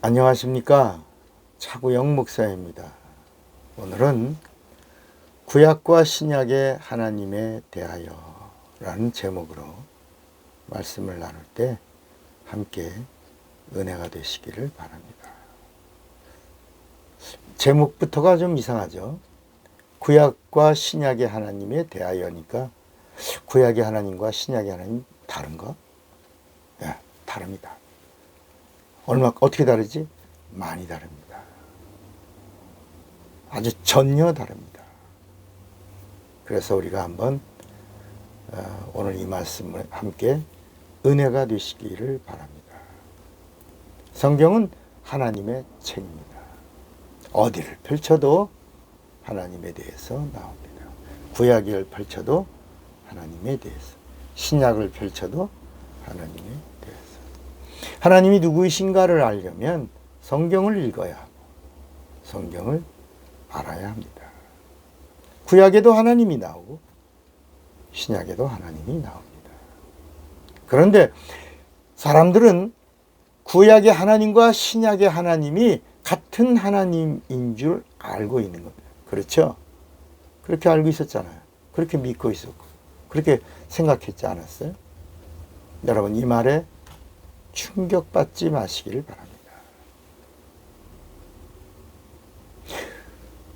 안녕하십니까. 차구영 목사입니다. 오늘은 구약과 신약의 하나님에 대하여 라는 제목으로 말씀을 나눌 때 함께 은혜가 되시기를 바랍니다. 제목부터가 좀 이상하죠. 구약과 신약의 하나님에 대하여니까 구약의 하나님과 신약의 하나님 다른가? 네, 다릅니다. 어떻게 다르지? 많이 다릅니다. 아주 전혀 다릅니다. 그래서 우리가 한번 오늘 이 말씀을 함께 은혜가 되시기를 바랍니다. 성경은 하나님의 책입니다. 어디를 펼쳐도 하나님에 대해서 나옵니다. 구약을 펼쳐도 하나님에 대해서, 신약을 펼쳐도 하나님에 대해서. 하나님이 누구이신가를 알려면 성경을 읽어야 하고 성경을 알아야 합니다. 구약에도 하나님이 나오고 신약에도 하나님이 나옵니다. 그런데 사람들은 구약의 하나님과 신약의 하나님이 같은 하나님인 줄 알고 있는 겁니다. 그렇죠? 그렇게 알고 있었잖아요. 그렇게 믿고 있었고 그렇게 생각했지 않았어요? 여러분, 이 말에 충격받지 마시기를 바랍니다.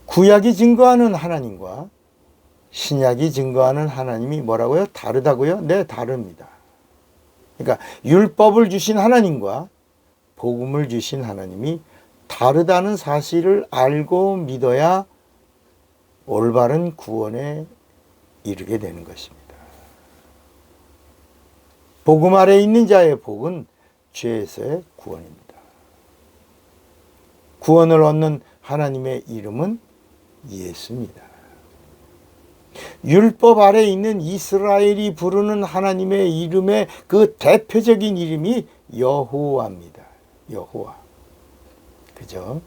구약이 증거하는 하나님과 신약이 증거하는 하나님이 뭐라고요? 다르다고요? 네, 다릅니다. 그러니까 율법을 주신 하나님과 복음을 주신 하나님이 다르다는 사실을 알고 믿어야 올바른 구원에 이르게 되는 것입니다. 복음 아래 있는 자의 복은 죄에서의 구원입니다. 구원을 얻는 하나님의 이름은 예수입니다. 율법 아래 있는 이스라엘이 부르는 하나님의 이름의 그 대표적인 이름이 여호와입니다. 여호와. 그죠?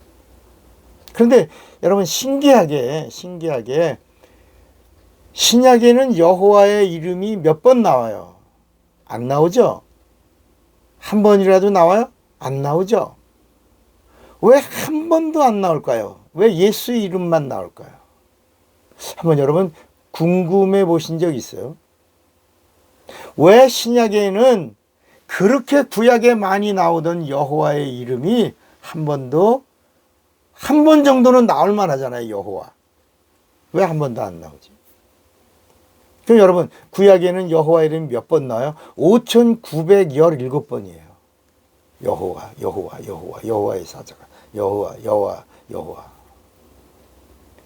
그런데 여러분, 신기하게 신약에는 여호와의 이름이 몇 번 나와요? 안 나오죠? 한 번이라도 나와요? 안 나오죠? 왜 한 번도 안 나올까요? 왜 예수의 이름만 나올까요? 한번 여러분 궁금해 보신 적 있어요? 왜 신약에는 그렇게 구약에 많이 나오던 여호와의 이름이 한 번 정도는 나올 만하잖아요, 여호와. 왜 한 번도 안 나오지? 그럼 여러분, 구약에는 여호와 이름이 몇 번 나와요? 5,917번이에요. 여호와의 사자가. 여호와.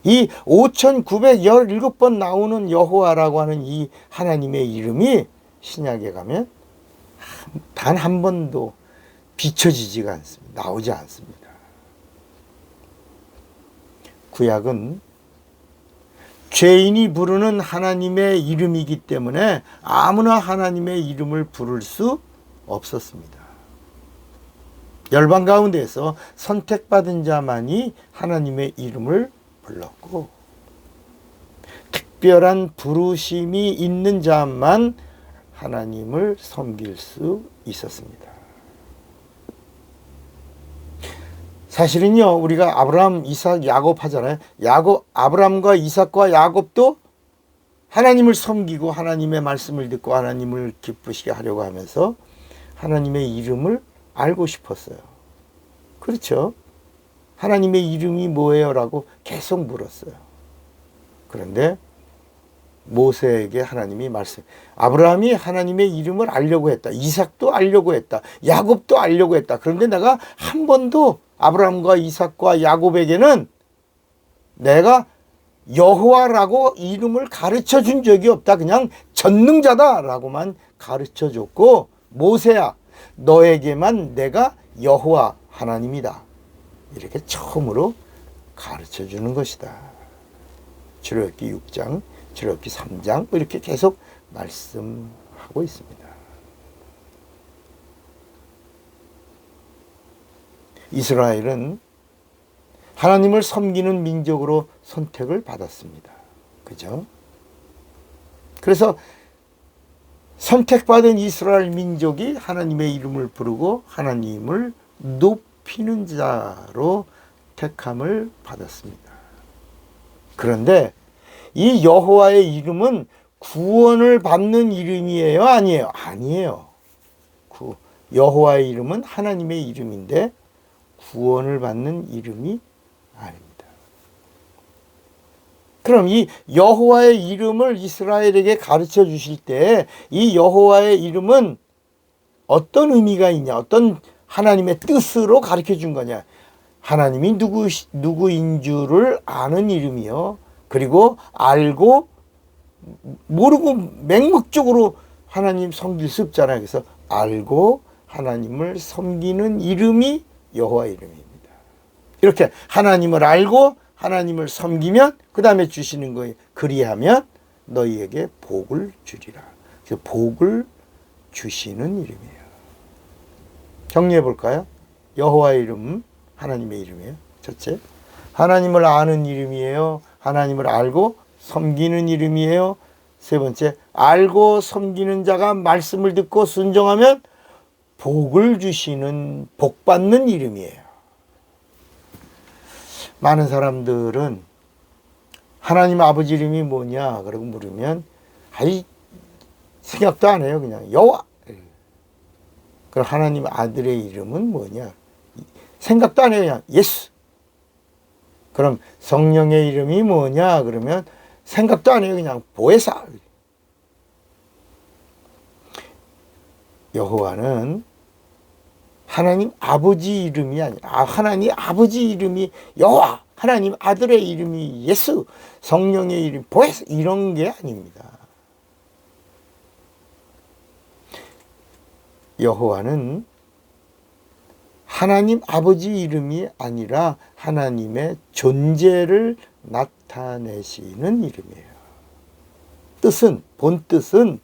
이 5,917번 나오는 여호와라고 하는 이 하나님의 이름이 신약에 가면 단 한 번도 비춰지지가 않습니다. 나오지 않습니다. 구약은 죄인이 부르는 하나님의 이름이기 때문에 아무나 하나님의 이름을 부를 수 없었습니다. 열방 가운데에서 선택받은 자만이 하나님의 이름을 불렀고, 특별한 부르심이 있는 자만 하나님을 섬길 수 있었습니다. 사실은요, 우리가 아브라함, 이삭, 야곱 하잖아요. 아브라함과 이삭과 야곱도 하나님을 섬기고 하나님의 말씀을 듣고 하나님을 기쁘시게 하려고 하면서 하나님의 이름을 알고 싶었어요. 그렇죠? 하나님의 이름이 뭐예요? 라고 계속 물었어요. 그런데 모세에게 하나님이 아브라함이 하나님의 이름을 알려고 했다. 이삭도 알려고 했다. 야곱도 알려고 했다. 그런데 내가 한 번도 아브라함과 이삭과 야곱에게는 내가 여호와라고 이름을 가르쳐 준 적이 없다. 그냥 전능자다라고만 가르쳐 줬고, 모세야, 너에게만 내가 여호와 하나님이다. 이렇게 처음으로 가르쳐 주는 것이다. 출애굽기 6장, 출애굽기 3장 이렇게 계속 말씀하고 있습니다. 이스라엘은 하나님을 섬기는 민족으로 선택을 받았습니다. 그죠? 그래서 선택받은 이스라엘 민족이 하나님의 이름을 부르고 하나님을 높이는 자로 택함을 받았습니다. 그런데 이 여호와의 이름은 구원을 받는 이름이에요? 아니에요? 아니에요. 여호와의 이름은 하나님의 이름인데 구원을 받는 이름이 아닙니다. 그럼 이 여호와의 이름을 이스라엘에게 가르쳐 주실 때 이 여호와의 이름은 어떤 의미가 있냐, 어떤 하나님의 뜻으로 가르쳐 준 거냐. 하나님이 누구인 줄을 아는 이름이요. 그리고 알고 모르고 맹목적으로 하나님 섬길 수 없잖아요. 그래서 알고 하나님을 섬기는 이름이 여호와 이름입니다. 이렇게 하나님을 알고 하나님을 섬기면 그 다음에 주시는 거예요. 그리하면 너희에게 복을 주리라. 그래서 복을 주시는 이름이에요. 정리해 볼까요? 여호와의 이름은 하나님의 이름이에요. 첫째, 하나님을 아는 이름이에요. 하나님을 알고 섬기는 이름이에요. 세 번째, 알고 섬기는 자가 말씀을 듣고 순종하면 복을 주시는, 복받는 이름이에요. 많은 사람들은 하나님 아버지 이름이 뭐냐 그러고 물으면 생각도 안 해요. 그냥 여호와. 그럼 하나님 아들의 이름은 뭐냐? 생각도 안 해요. 그냥 예수. 그럼 성령의 이름이 뭐냐 그러면 생각도 안 해요. 그냥 보혜사. 여호와는 하나님 아버지 이름이 아니라 하나님 아버지 이름이 여호와, 하나님 아들의 이름이 예수, 성령의 이름 보혜사 이런 게 아닙니다. 여호와는 하나님 아버지 이름이 아니라 하나님의 존재를 나타내시는 이름이에요. 뜻은, 본뜻은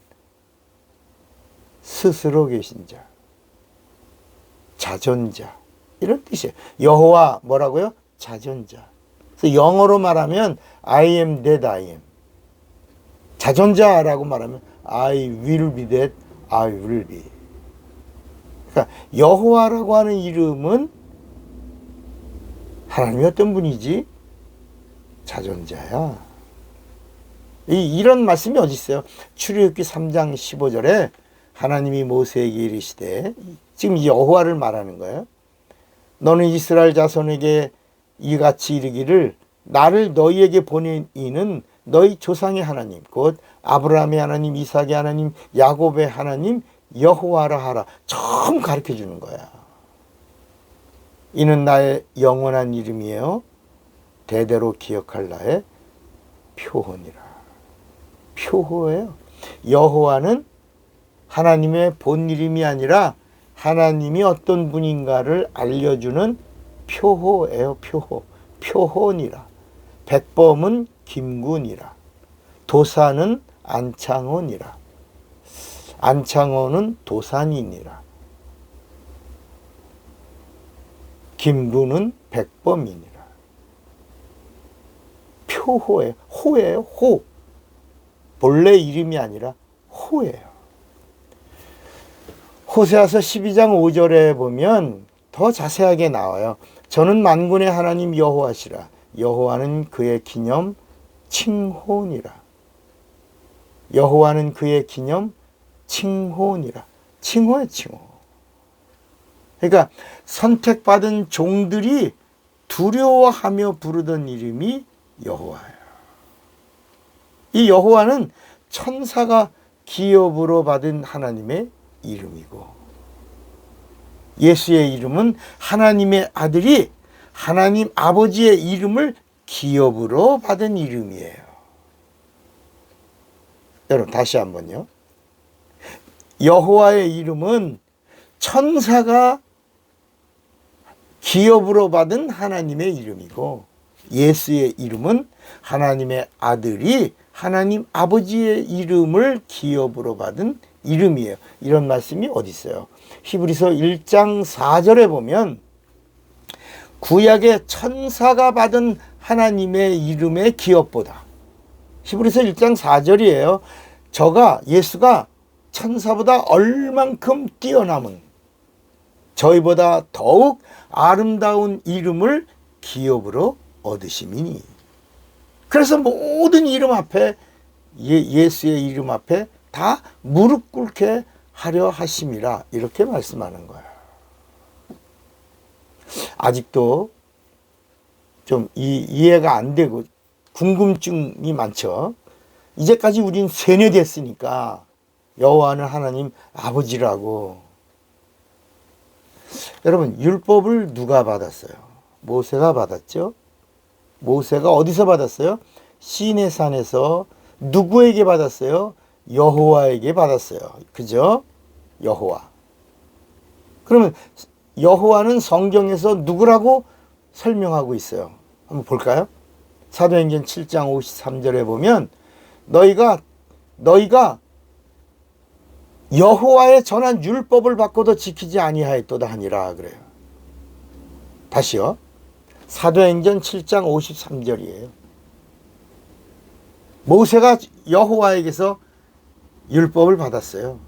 스스로 계신 자, 자존자 이런 뜻이에요. 여호와 뭐라고요? 자존자. 그래서 영어로 말하면 I am that I am. 자존자라고 말하면 I will be that I will be. 그러니까 여호와라고 하는 이름은 하나님이 어떤 분이지? 자존자야. 이런 말씀이 어디 있어요? 출애굽기 3장 15절에 하나님이 모세에게 이르시되, 지금 여호와를 말하는 거예요. 너는 이스라엘 자손에게 이같이 이르기를 나를 너희에게 보낸 이는 너희 조상의 하나님 곧 아브라함의 하나님, 이삭의 하나님, 야곱의 하나님 여호와라 하라. 처음 가르쳐 주는 거야. 이는 나의 영원한 이름이에요. 대대로 기억할 나의 표호니라. 표호예요. 여호와는 하나님의 본 이름이 아니라 하나님이 어떤 분인가를 알려주는 표호예요. 표호. 표호니라. 백범은 김군이라. 도사는 안창호니라. 안창호는 도산이니라. 김군은 백범이니라. 표호예요. 호예요. 호. 본래 이름이 아니라 호예요. 호세아서 12장 5절에 보면 더 자세하게 나와요. 저는 만군의 하나님 여호와시라. 여호와는 그의 기념 칭호니라. 여호와는 그의 기념 칭호니라. 칭호예요, 칭호. 그러니까 선택받은 종들이 두려워하며 부르던 이름이 여호와예요. 이 여호와는 천사가 기업으로 받은 하나님의 이름이고, 예수의 이름은 하나님의 아들이 하나님 아버지의 이름을 기업으로 받은 이름이에요. 여러분 다시 한번요. 여호와의 이름은 천사가 기업으로 받은 하나님의 이름이고, 예수의 이름은 하나님의 아들이 하나님 아버지의 이름을 기업으로 받은 이름이에요. 이런 말씀이 어디 있어요? 히브리서 1장 4절에 보면 구약의 천사가 받은 하나님의 이름의 기업보다, 히브리서 1장 4절이에요. 예수가 천사보다 얼만큼 뛰어남은, 저희보다 더욱 아름다운 이름을 기업으로 얻으심이니. 그래서 모든 이름 앞에, 예수의 이름 앞에 다 무릎 꿇게 하려 하심이라, 이렇게 말씀하는 거예요. 아직도 좀 이해가 안 되고 궁금증이 많죠. 이제까지 우린 세뇌됐으니까 여호와는 하나님 아버지라고. 여러분, 율법을 누가 받았어요? 모세가 받았죠. 모세가 어디서 받았어요? 시내산에서. 누구에게 받았어요? 여호와에게 받았어요. 그죠? 여호와. 그러면 여호와는 성경에서 누구라고 설명하고 있어요? 한번 볼까요? 사도행전 7장 53절에 보면 너희가 여호와의 전한 율법을 받고도 지키지 아니하였도다 하니라 그래요. 다시요. 사도행전 7장 53절이에요. 모세가 여호와에게서 율법을 받았어요.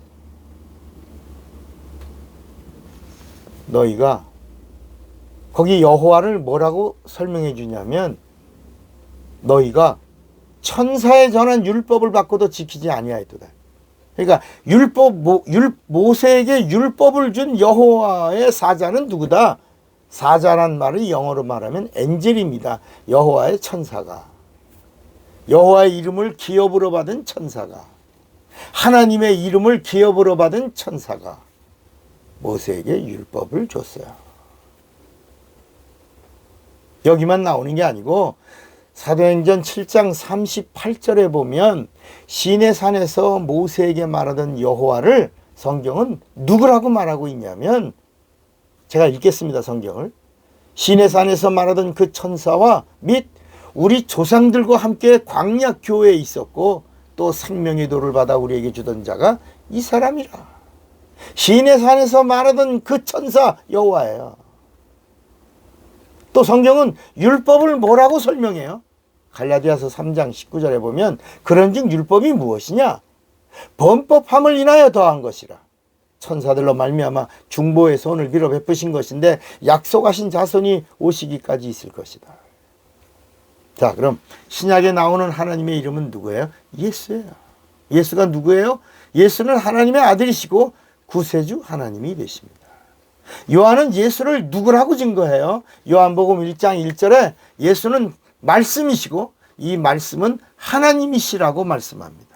너희가, 거기 여호와를 뭐라고 설명해 주냐면 너희가 천사에 전한 율법을 받고도 지키지 아니하였도다. 그러니까 모세에게 율법을 준 여호와의 사자는 누구다? 사자란 말을 영어로 말하면 엔젤입니다. 여호와의 천사가, 여호와의 이름을 기업으로 받은 천사가, 하나님의 이름을 기업으로 받은 천사가 모세에게 율법을 줬어요. 여기만 나오는 게 아니고 사도행전 7장 38절에 보면 시내산에서 모세에게 말하던 여호와를 성경은 누구라고 말하고 있냐면, 제가 읽겠습니다. 성경을. 시내산에서 말하던 그 천사와 및 우리 조상들과 함께 광야 교회에 있었고 또 생명의 도를 받아 우리에게 주던 자가 이 사람이라. 시내산에서 말하던 그 천사 여호와예요. 또 성경은 율법을 뭐라고 설명해요? 갈라디아서 3장 19절에 보면 그런즉 율법이 무엇이냐? 범법함을 인하여 더한 것이라. 천사들로 말미암아 중보의 손을 빌어 베푸신 것인데 약속하신 자손이 오시기까지 있을 것이다. 자, 그럼 신약에 나오는 하나님의 이름은 누구예요? 예수예요. 예수가 누구예요? 예수는 하나님의 아들이시고 구세주 하나님이 되십니다. 요한은 예수를 누구라고 증거해요? 요한복음 1장 1절에 예수는 말씀이시고 이 말씀은 하나님이시라고 말씀합니다.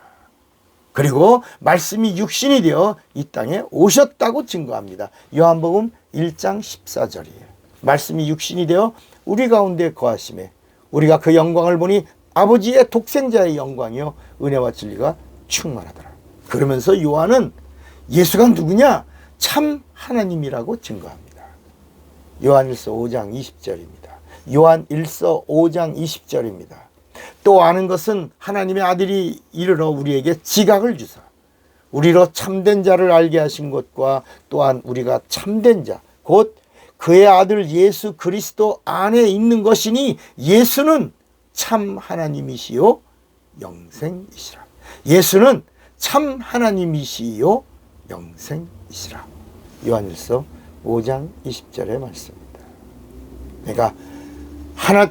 그리고 말씀이 육신이 되어 이 땅에 오셨다고 증거합니다. 요한복음 1장 14절이에요. 말씀이 육신이 되어 우리 가운데 거하심에 우리가 그 영광을 보니 아버지의 독생자의 영광이요 은혜와 진리가 충만하더라. 그러면서 요한은 예수가 누구냐? 참 하나님이라고 증거합니다. 요한일서 5장 20절입니다. 요한일서 5장 20절입니다. 또 아는 것은 하나님의 아들이 이르러 우리에게 지각을 주사 우리로 참된 자를 알게 하신 것과 또한 우리가 참된 자 곧 그의 아들 예수 그리스도 안에 있는 것이니 예수는 참 하나님이시요 영생이시라. 예수는 참 하나님이시요 영생이시라. 요한일서 5장 20절의 말씀입니다. 그러니까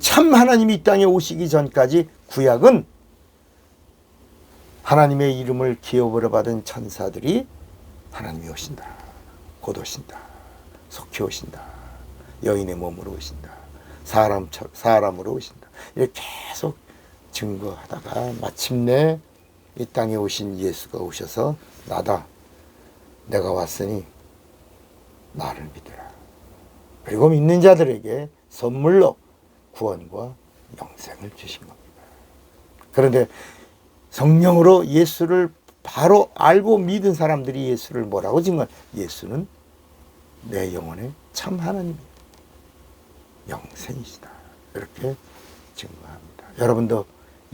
참 하나님이 이 땅에 오시기 전까지 구약은 하나님의 이름을 기업으로 받은 천사들이 하나님이 오신다, 곧 오신다, 속히 오신다, 여인의 몸으로 오신다, 사람으로 오신다, 이렇게 계속 증거하다가 마침내 이 땅에 오신 예수가 오셔서 나다, 내가 왔으니 나를 믿으라. 그리고 믿는 자들에게 선물로 구원과 영생을 주신 겁니다. 그런데 성령으로 예수를 바로 알고 믿은 사람들이 예수를 뭐라고 증거한? 예수는 내 영혼의 참 하나님이에요. 영생이시다. 이렇게 증거합니다. 여러분도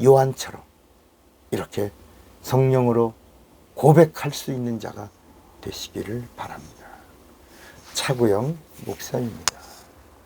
요한처럼 이렇게 성령으로 고백할 수 있는 자가 되시기를 바랍니다. 차구영 목사입니다.